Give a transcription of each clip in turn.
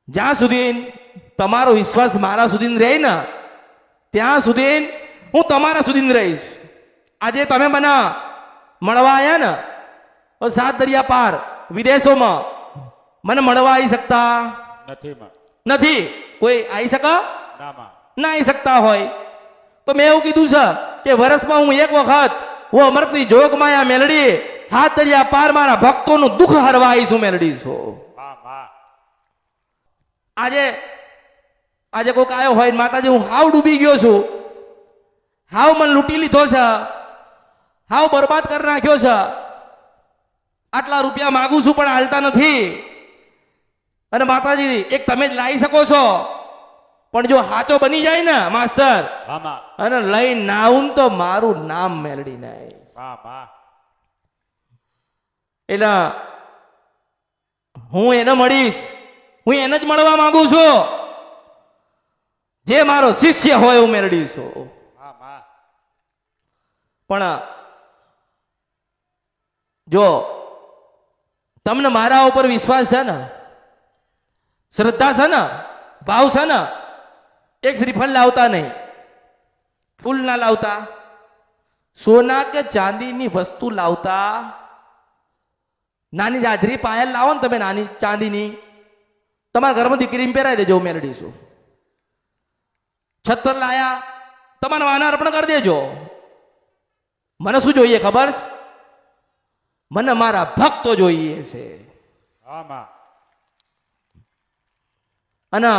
જ્યાં સુધી તમારો વિશ્વાસ મારા સુધી રહે ને ત્યાં સુધી હું તમારા સુધી રહીશ. આજે તમે મને મળવા આવ્યા ને, 7 દરિયા પાર વિદેશોમાં મને મળવા આવી શકતા નથી. કોઈ આવી શકે ના આવી શકતા હોય તો મેં એવું કીધું છે કે વર્ષમાં હું એક વખત હું અમૃતની જોગમાયા મેલડી 7 દરિયા પાર મારા ભક્તોનું દુઃખ હરવા આવીશું મેલડી છું. આજે કોઈક આવ્યો હોય માતાજી હું હાવ ડૂબી ગયો છું, હાવ મને લૂંટી લીધો છે, હાવ બરબાદ કરી નાખ્યો છે, આટલા રૂપિયા માગું છું પણ હાલતા નથી, અને માતાજી એક તમે જ લાવી શકો છો, પણ જો હાચો બની જાય ને માસ્તર અને લઈ ના આવું તો મારું નામ મેલડી નહીં. એટલે હું એને મળીશ, હું એને જ મળવા માંગુ છું જે મારો શિષ્ય હોય હું મેળવી છું. પણ જો તમને મારા ઉપર વિશ્વાસ છે ને, શ્રદ્ધા છે ને, ભાવ છે ને, એક શ્રીફળ લાવતા નહીં, ફૂલ ના લાવતા, સોના કે ચાંદીની વસ્તુ લાવતા, નાની જાજરી પાયલ લાવો ને તમે નાની ચાંદીની, તમારા ઘરમાં દીકરીને પહેરાવી દેજો મેળવીશું. છત પર લાયા તમારા વાના અર્પણ કરી દેજો. મને શું જોઈએ ખબર? મને મારા ભક્તો જોઈએ છે. અને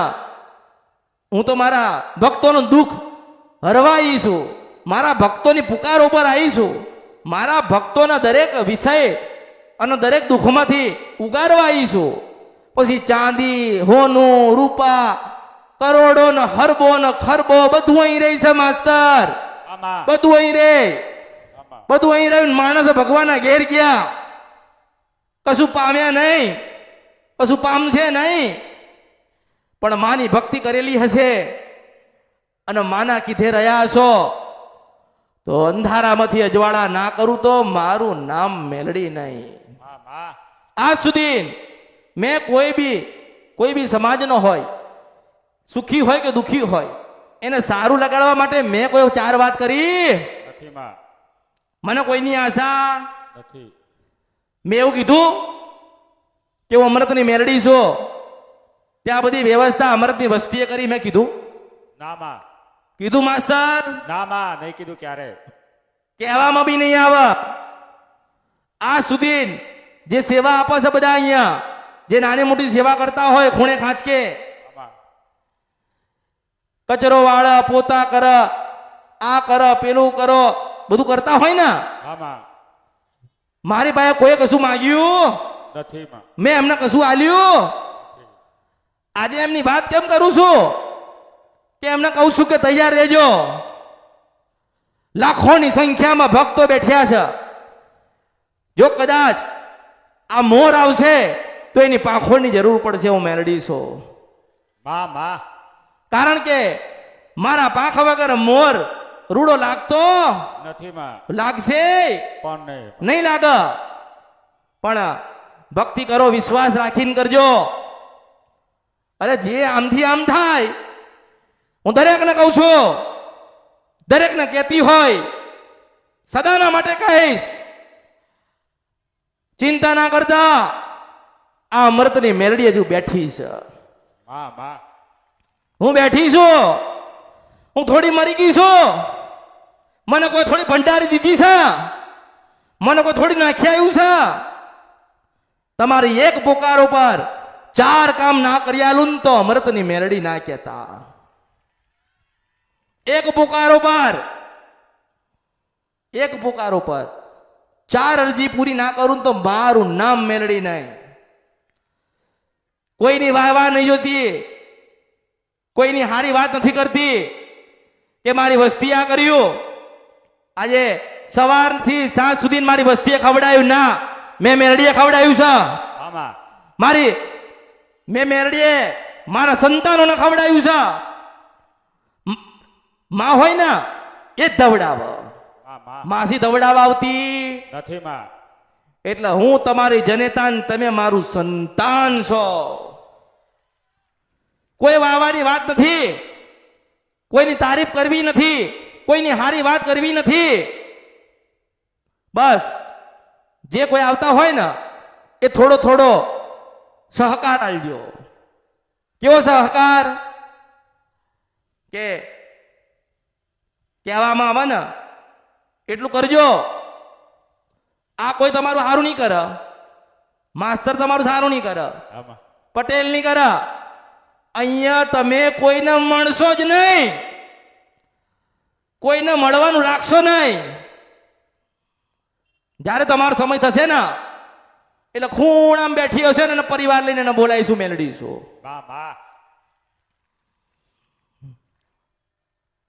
હું તો મારા ભક્તોનું દુઃખ હરવા આવી છું, મારા ભક્તોની પુકાર ઉપર આવી છું, મારા ભક્તોના દરેક વિષય અને દરેક દુઃખમાંથી ઉગારવા આવી છું. પછી ચાંદી, હોનું, રૂપા, કરોડો ને હરબો ને ખરબો બધું અહીં રહી છે માસ્તર, બધું અહીં રે, બધું અહીં રહ્યું. માણસો ભગવાનના ઘેર ગયા, કશું પામ્યા નહીં, કશું પામશે નહીં, પણ માની ભક્તિ કરેલી હશે અને માના કીધે રહ્યા હશો તો અંધારામાંથી અજવાળા ના કરું તો મારું નામ મેલડી નહીં. આજ સુધી મેં કોઈ બી સમાજનો હોય, સુખી હોય કે દુખી હોય, એને સારું લગાડવા માટે મેં કોઈ 4 વાત કરી નથી. મને કોઈની આશા નથી. મેં એવું કીધું કે હું અમૃતની મેલડી છું, ત્યાં બધી વ્યવસ્થા અમૃતની વસ્તીએ કરી. મેં કીધું કીધું માસ્તર? નહીં કીધું. ક્યારે? કહેવામાં બી નહીં આવે. આ સુધી જે સેવા આપે છે બધા અહીંયા, જે નાની મોટી સેવા કરતા હોય, ખૂણે ખાંચકે કચરો વાળા, પોતા કર, આ કર, પેલું કરો, બધું કરતા હોય ને, મારી પાસે કોઈ કશું માંગ્યું નથી, મેં એમને કશું આલ્યું. આજે એમની વાત કેમ કરું છું કે એમને કહું છું કે તૈયાર રહેજો. લાખોની સંખ્યામાં ભક્તો બેઠ્યા છે. જો કદાચ આ મોર આવશે તો એની પાંખોની જરૂર પડશે. હું મેલડી છું. કારણ કે મારા પાંખ વગર મોર રૂડો લાગતો નથી. લાગશે પણ નહીં લાગે. પણ ભક્તિ કરો, વિશ્વાસ રાખીને કરજો. અરે જે આમથી આમ થાય, હું દરેકને કહું છું, દરેકને કહેતી હોય, સદાના માટે કહીશ, ચિંતા ના કરતા. આ અમૃતની મેલડી હજુ બેઠી છે. હું બેઠી છું. હું થોડી મરી ગઈ છું, મને કોઈ થોડી ભંડારી દીધી છે, મને કોઈ થોડી નાખી આવ્યું છે. તમારી એક પુકાર ઉપર 4 કામ ના કર્યાલું તો અમૃતની મેલડી ના કહેતા. એક પુકાર ઉપર 4 અરજી પૂરી ના કરું તો મારું નામ મેલડી નહીં. કોઈની વાહ નહીં જોતી, કોઈની હારી વાત નથી કરતી કે મારી વસ્તી આ કર્યું. આજે સવારથી સાંજ સુધી મારી વસ્તીએ ખવડાવ્યું ના, મેં મેલડીએ ખવડાવ્યું છે. મેં મેલડીએ મારા સંતાનોને ખવડાવ્યું છે. માં હોય ને એ જ ધવડાવ, માસી ધવડાવવા આવતી નથી. એટલે હું તમારી જનેતા, તમે મારું સંતાન છો. કોઈ વાવાની વાત નથી, કોઈની તારીફ કરવી નથી, કોઈની હારી વાત કરવી નથી. બસ જે કોઈ આવતા હોય ને એ થોડો થોડો સહકાર આલજો. કેવો સહકાર? કે કહેવામાં આવે ને એટલું કરજો. આ કોઈ તમારું સારું નહીં કરે, માસ્તર તમારું સારું નહીં કરે, આમાં પટેલ નહીં કરે. અહીંયા તમે કોઈને મળશો જ નહીં, કોઈને મળવાનું રાખશો નહીં. જ્યારે તમારો સમય થશે ને એટલે ખૂણામાં બેઠી હશે ને પરિવાર લઈને એને બોલાવીશું, મેલડીશું. વાહ વાહ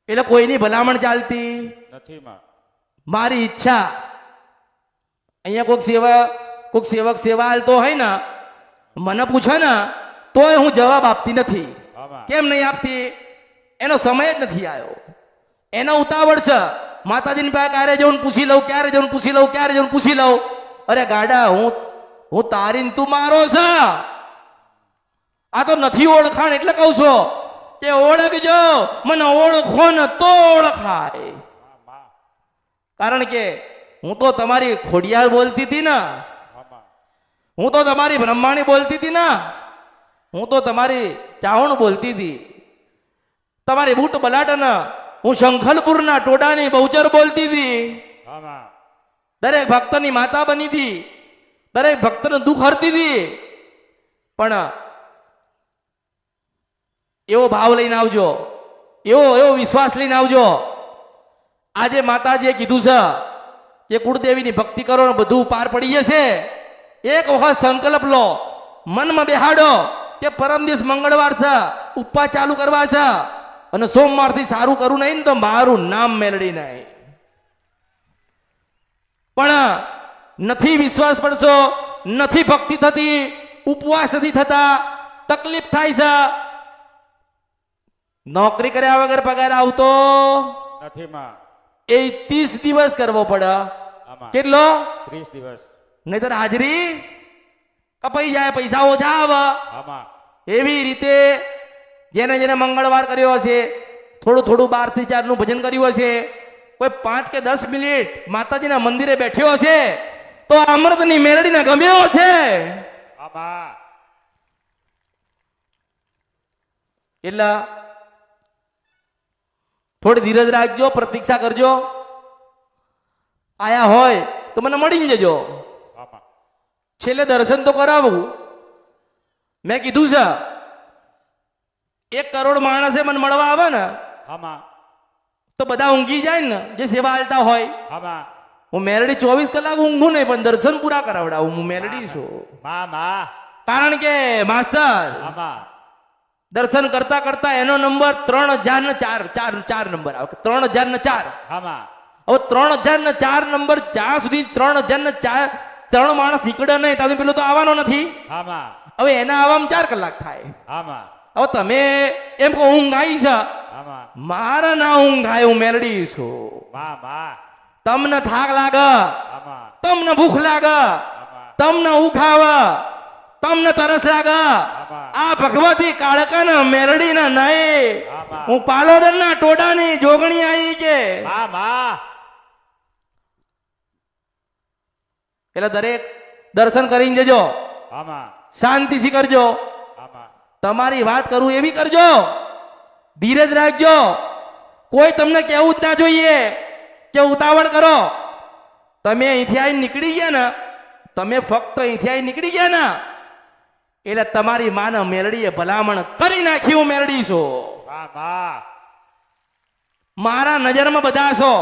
એટલે કોઈની ભલામણ ચાલતી નથી માં. મારી ઈચ્છા. અહીંયા કોઈક સેવક સેવા હાલતો હોય ને મને પૂછે ને તોય હું જવાબ આપતી નથી. આમાં કેમ નહીં આપતી? એનો સમય જ નથી આવ્યો, એનો ઉતાવળ છે. માતાજીની પાસે ક્યારે જવું પૂછી લઉં, ક્યારે જવું પૂછી લઉં, ક્યારે જવું પૂછી લઉં. અરે ગાડા, હું તારી ને તું મારો છે. આ તો નથી ઓળખાણ એટલે કહું છું કે ઓળખજો, મને ઓળખો ને તો ઓળખાય. વાહ વાહ કારણ કે હું તો તમારી ખોડિયાર બોલતી હતી ને, આમાં હું તો તમારી બ્રહ્માણી બોલતી હતી ને, હું તો તમારી ચાવણ બોલતી હતી, તમારી બૂટ બલાટન હું શંખલપુરના ટોડાની બહુચર બોલતી હતી. આમાં દરેક ભક્તની માતા બની હતી, દરેક ભક્તનું દુઃખ હરતી હતી. પણ એવો ભાવ લઈને આવજો, એવો વિશ્વાસ લઈને આવજો. આજે માતાજીએ કીધું છે કે કુળદેવીની ભક્તિ કરો ને બધું પાર પડી જશે. એક વખત સંકલ્પ લો, મનમાં બેહાડો કે પરમ દિવસ મંગળવાર છે, ઉપવાસ ચાલુ કરવા છે અને સોમવારથી સારું કરું નહીં ને તો મારું નામ મેળડી નહીં. પણ નથી વિશ્વાસ પડશો, નથી ભક્તિ થતી, ઉપવાસ નથી થતા, તકલીફ થાય છે. નોકરી કર્યા વગર પગાર આવતો નથી માં. એ 30 દિવસ કરવો પડે. આમાં કેટલો? 30 દિવસ. નહીતર હાજરી કપાઈ જાય, પૈસા ઓછા આવે. આમાં એવી રીતે જેને જેને મંગળવાર કર્યો હશે, થોડું થોડું 12 થી 4 નું ભજન કર્યું હશે, કોઈ 5 કે 10 મિનિટ માતાજીના મંદિરે બેઠ્યો હશે તો અમૃતની મેલડીને ગમ્યો હશે. આમાં એટલે થોડી ધીરજ રાખજો, પ્રતીક્ષા કરજો. આયા હોય તો મને મળીને જજો. આમાં છેલ્લે દર્શન તો કરાવું. મેં કીધું છે 1 કરોડ માણસે મને મળવા આવે ને આમાં તો બધા ઊંઘી જાય ને જે સેવા હાલતા હોય. આમાં હું મેલડી 24 કલાક ઊંઘું નહીં પણ દર્શન પૂરા કરાવડાવું. હું મેલડી છું. માં માં કારણ કે માસ્તર આમાં દર્શન કરતા કરતા એનો નંબર 3004 નંબર આવે. 3004. આમાં હવે 3004 નંબર જ્યાં સુધી 3004 3 માણસ નીકળે નહીં ત્યાં સુધી પેલો તો આવવાનો નથી. આમાં હવે એના આવવામાં 4 કલાક થાય. આમાં હવે તમે એમ કહો ઊંઘ આવી છે, આમાં મારા ના ઊંઘ આવે. હું મેલડી છું. માં માં તમને થાક લાગે, આમાં તમને ભૂખ લાગે, આમાં તમને ઉખાવે, તમને તરસ લાગે. આમાં આ ભગવતી કાળકાના મેલડીના નહીં. આમાં હું પાલોદરના ટોડાની જોગણી આવી કે માં માં એટલે દરેક દર્શન કરીને જજો, આમાં શાંતિથી કરજો. આમાં તમારી વાત કરું એવી કરજો, ધીરજ રાખજો. કોઈ તમને કહેવું જ ના જોઈએ કે ઉતાવળ કરો. તમે અહીંથી આવીને નીકળી ગયા ને, તમે ફક્ત અહીંથી આવીને નીકળી ગયા ને એટલે તમારી માને મેલડીએ ભલામણ કરી નાખી. હું મેલડી છું. માં માં મારા નજરમાં બધા છો,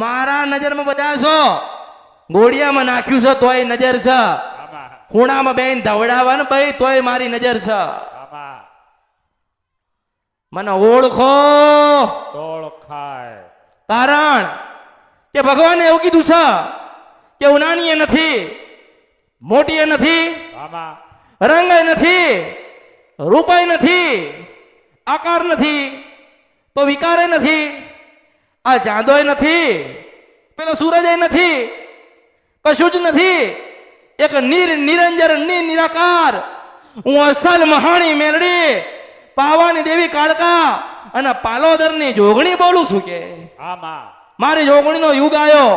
મારા નજરમાં બધા છો. ઘોડિયામાં નાખ્યું છે તોય નજર છે, આમાં ખૂણામાં બેન ધવડાવવા ને ભાઈ તોય મારી નજર છે. આમાં મને ઓળખો. તોળ ખાય. કારણ કે ભગવાને એવું કીધું છે કે ઉનાણીએ નથી, મોટીએ નથી, આમાં રંગે નથી, રૂપાય નથી, આકાર નથી, તો વિકારે નથી, આ ચાંદોય નથી, પેલો સૂરજ નથી, કશું જ નથી. એક નિરંજન નિરાકાર હું અસલ મહાણી મેલડી પાવાની દેવી કાળકા અને પાલોદરની જોગણી બોલું છું કે આમાં મારી જોગણીનો યુગ આવ્યો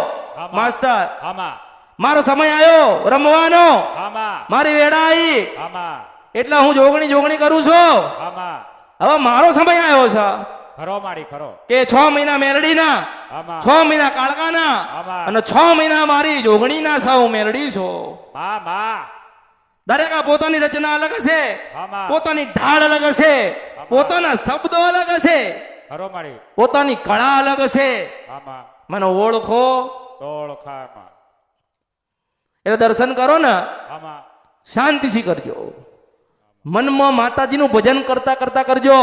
માસ્તર. આમાં મારો સમય આવ્યો રમવાનો. આમાં મારી વેળા આવી આમાં એટલે હું જોગણી કરું છું. આમાં હવે મારો સમય આવ્યો છે ખરો મારી ખરો કે 6 મહિના મેલડીના, આમાં 6 મહિના કાળકાના આમાં. અને 6 મહિના મારી જોગણીના સૌ મેલડી છો. માં દરેક આ પોતાની રચના અલગ હશે, આમાં પોતાની ઢાળ અલગ હશે, પોતાના શબ્દો અલગ હશે, ખરો મારી પોતાની કળા અલગ હશે. આમાં મને ઓળખો તો ઓળખાય માં એટલે દર્શન કરો ને આમાં શાંતિથી કરજો. મનમાં માતાજીનું ભજન કરતા કરતા કરજો.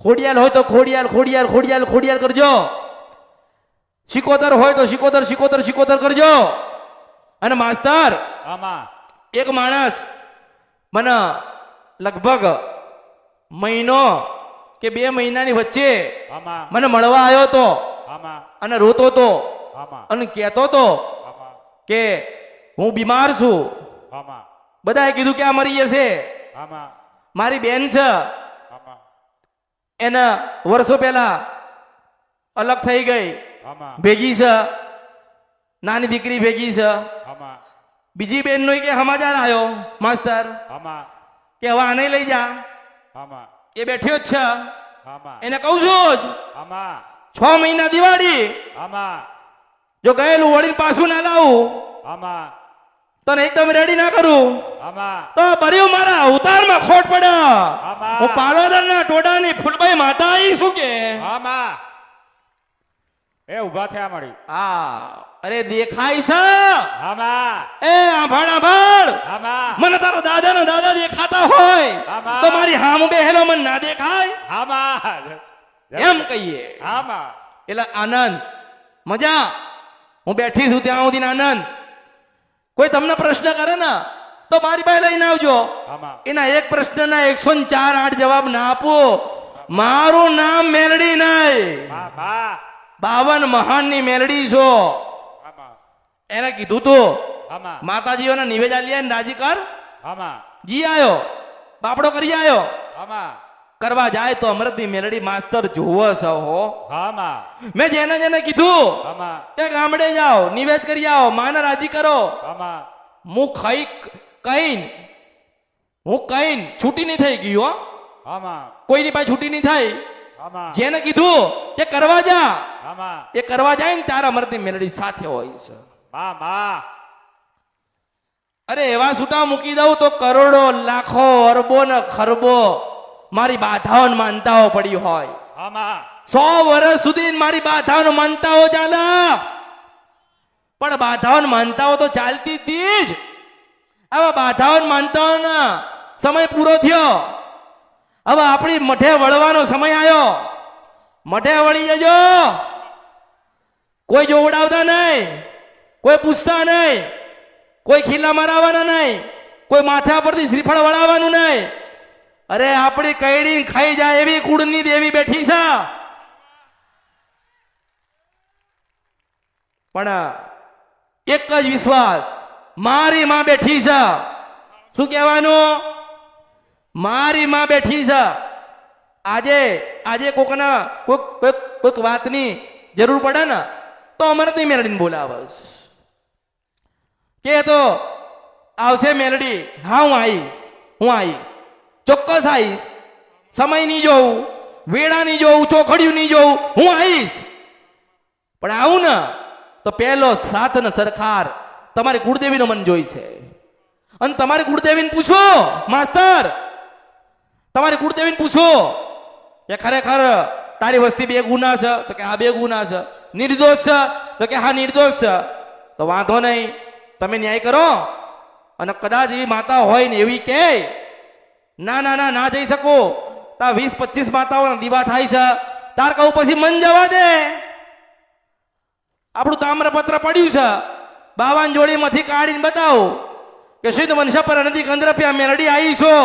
ખોડિયાલ હોય તો ખોડિયાલ ખોડિયાલ ખોડિયાલ ખોડિયાલ કરજો. શિકોતર હોય તો શિકોતર શિકોતર શિકોતર કરજો. અને માસ્તર આમાં એક માણસ મને લગભગ મહિનો કે 2 મહિનાની વચ્ચે આમાં મને મળવા આવ્યો તો આમાં અને રોતો તો આમાં અને કહેતો તો આમાં કે હું બીમાર છું. આમાં બધાએ કીધું કે આ મરી જશે. આમાં મારી બેન છે, આમાં એના વર્ષો પહેલા અલગ થઈ ગઈ, આમાં ભેગી છે, નાની દીકરી ભેગી છે. આમાં બીજી બેન નો કે સમાચાર આવ્યો માસ્તર આમાં કે હવે આને લઈ જા. આમાં એ બેઠ્યો જ છે. આમાં એને કહું છું જ આમાં 6 મહિના દિવાળી આમાં જો ગયેલું વળીને પાછું ના લાવું આમાં તને એકદમ રેડી ના કરું આમાં તો ભર્યું મારા અવતારમાં ખોટ પડે. આમાં. હું પાલોદરના ટોડાની ફૂલબાઈ માતા આવી છું કે આમાં એ ઊભા થયા મળી આ અરે દેખાય છે આમાં એ આભાળ આભાળ. આમાં મને તારા દાદા ના દાદા દેખાતા હોય આમાં. તો મારી હામ બેહેલો મને ના દેખાય આમાં એમ કહીએ. આમાં એટલે આનંદ મજા હું બેઠી છું ત્યાં સુધી આનંદ. કોઈ તમને પ્રશ્ન કરે ને તો મારી પાસે લઈને આવજો. આમાં એના એક પ્રશ્નના 104 જવાબ ના આપો. મારું નામ મેલડી નહીં, આમાં 52 મહાનની મેલડી છો. આમાં એને કીધું તું આમાં માતાજીઓના નિવેદન લે રાજી કર. આમાં જી આયો, બાપડો કરી આયો. આમાં કરવા જાય તો અમૃતની મેલડી માસ્તર જોવો છો હો. આમાં મેં જેને જેને કીધું આમાં કે ગામડે જાઓ નિવેદ કરી આવો, માને રાજી કરો. આમાં હું કઈ છૂટી નહીં થઈ ગઈ હો. આમાં કોઈની પાસે છૂટી નહીં થઈ. આમાં જેને કીધું કે કરવા જા આમાં એ કરવા જાય ને તારા અમૃતની મેલડી સાથે હોય છે. આમાં અરે એવા છૂટા મૂકી દઉં તો કરોડો લાખો અરબો ને ખરબો મારી બાધાઓને માનતાઓ પડી હોય. આમાં 100 વર્ષ સુધી મારી બાધાઓને માનતાઓ ચાલે, પણ બાધાઓને માનતાઓ તો ચાલતી હતી જ. આવા બાધાઓને માનતાઓના સમય પૂરો થયો. હવે આપણી મઠે વળવાનો સમય આવ્યો. મઠે વળી જજો. કોઈ જોવડાવતા નહીં, કોઈ પૂછતા નહીં, કોઈ ખીલા મરાવવાના નહીં, કોઈ માથા પરથી શ્રીફળ વળાવવાનું નહીં. અરે આપણી કઈડી ખાઈ જાય એવી કુળની દેવી બેઠી છે. પણ એક જ વિશ્વાસ, મારી માં બેઠી છે. શું કહેવાનું? મારી માં બેઠી છે. આજે કોઈક વાતની જરૂર પડે ને તો અમરતની મેલડીને બોલાવસ કે તો આવશે મેલડી. હા હું આવીશ, ચોક્કસ આવીશ. સમય નહીં જોઉં, વેળા નહીં જોઉં, ચોખડિયું નહીં જોઉં, હું આવીશ. પણ આવું ને તો પહેલો સાથ ને સરખાર તમારી કુળદેવીનો મન જોઈ છે. અને તમારી કુળદેવીને પૂછો માસ્તર, તમારી કુળદેવીને પૂછો કે ખરેખર તારી વસ્તી 2 ગુના છે તો કે આ 2 ગુના છે. નિર્દોષ છે તો કે હા નિર્દોષ છે. તો વાંધો નહીં, તમે ન્યાય કરો. અને કદાચ એવી માતા હોય ને એવી કે ના જઈ શકો, તા 20-25 માતાઓના દીવા થાય છે, તાર કહું પછી મન જવા દે. આપણું તામ્રપત્ર પડ્યું છે, 52 જોડીમાંથી કાઢીને બતાવો કે સિદ્ધ મનસા પર નદી કંદરપિયા મેલડી આવી છો.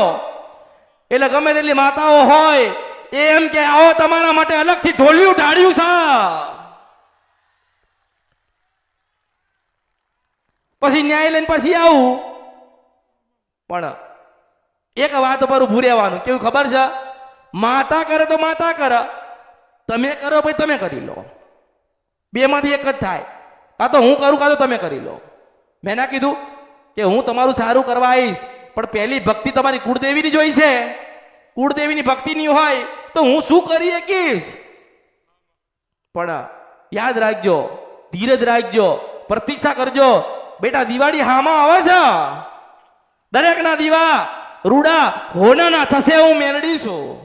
એટલે ગમે તેટલી માતાઓ હોય એમ કે આવો તમારા માટે અલગથી ઢોલિયું ઢાળ્યું છે. પછી ન્યાય લઈને પછી આવું. પણ એક વાત પર ઉભું રહેવાનું. કેવું ખબર છે? માતા કરે તો માતા કરે, તમે કરો ભાઈ તમે કરી લો, બેમાંથી એક જ થાય. કાં તો હું કરું કાં તો તમે કરી લો. મેં ના કીધું કે હું તમારું સારું કરવા આવીશ, પણ પહેલી ભક્તિ તમારી કુળદેવીની જોઈ છે. કુળદેવીની ભક્તિ નહીં હોય તો હું શું કરી શકીશ? પણ યાદ રાખજો, ધીરજ રાખજો, પ્રતીક્ષા કરજો. બેટા દિવાળી હામાં આવે છે, દરેકના દીવા રૂડા હોનાના થશે, હું મેળડીશું.